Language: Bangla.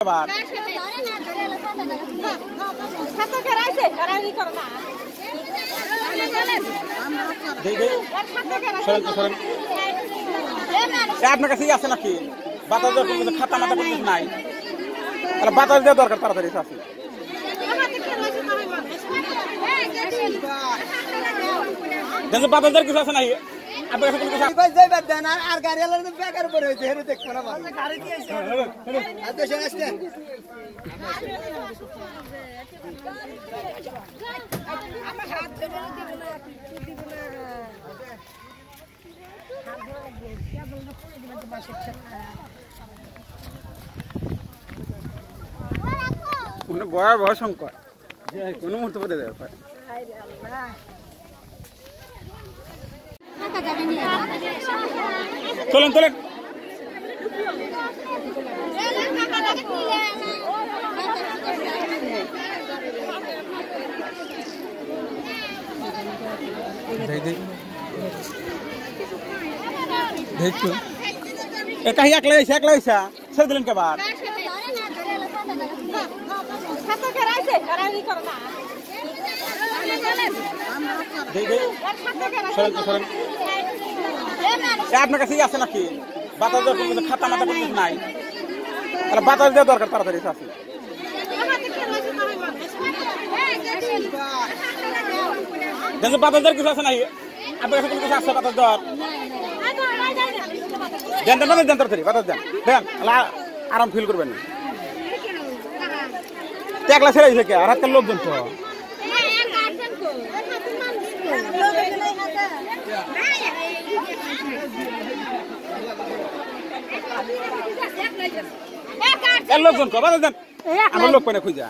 আবার আপনার কাছে আছে নাকি বাতাস খাতা মাথা কোনো নাই তাহলে বাতাস দেওয়া দরকার তাড়াতাড়ি আছে বাতাস দেওয়ার কিছু আছে নাই আপনার কাছে কোনো কিছু আর গাড়ি বেকার পরে হয়েছে হেরে দেখবো না ভয়াবহ সংকট কোনো মুহূর্তে পড়ে যাবে চলেন চলেন দেখছো একা একলা হয়েছে ছেড়ে দিলেন কেবার আপনার কাছে আছে নাকি বাতাস দেওয়ার খাতা মাথা কোনো নাই তাহলে বাতাস দেওয়া দরকার তাড়াতাড়ি আছে বাতাস দেওয়ার কিছু আছে নাই আপনার কাছে কোনো কিছু আছে বাতাস দেওয়ার দেন তাড়াতাড়ি বাতাস দেন আরাম ফিল করবেন না একলা ছেড়ে দিয়েছে আর হাতের লোকজন তো লোকজন বাতাস দেন আমার লোক পাই না খুঁজা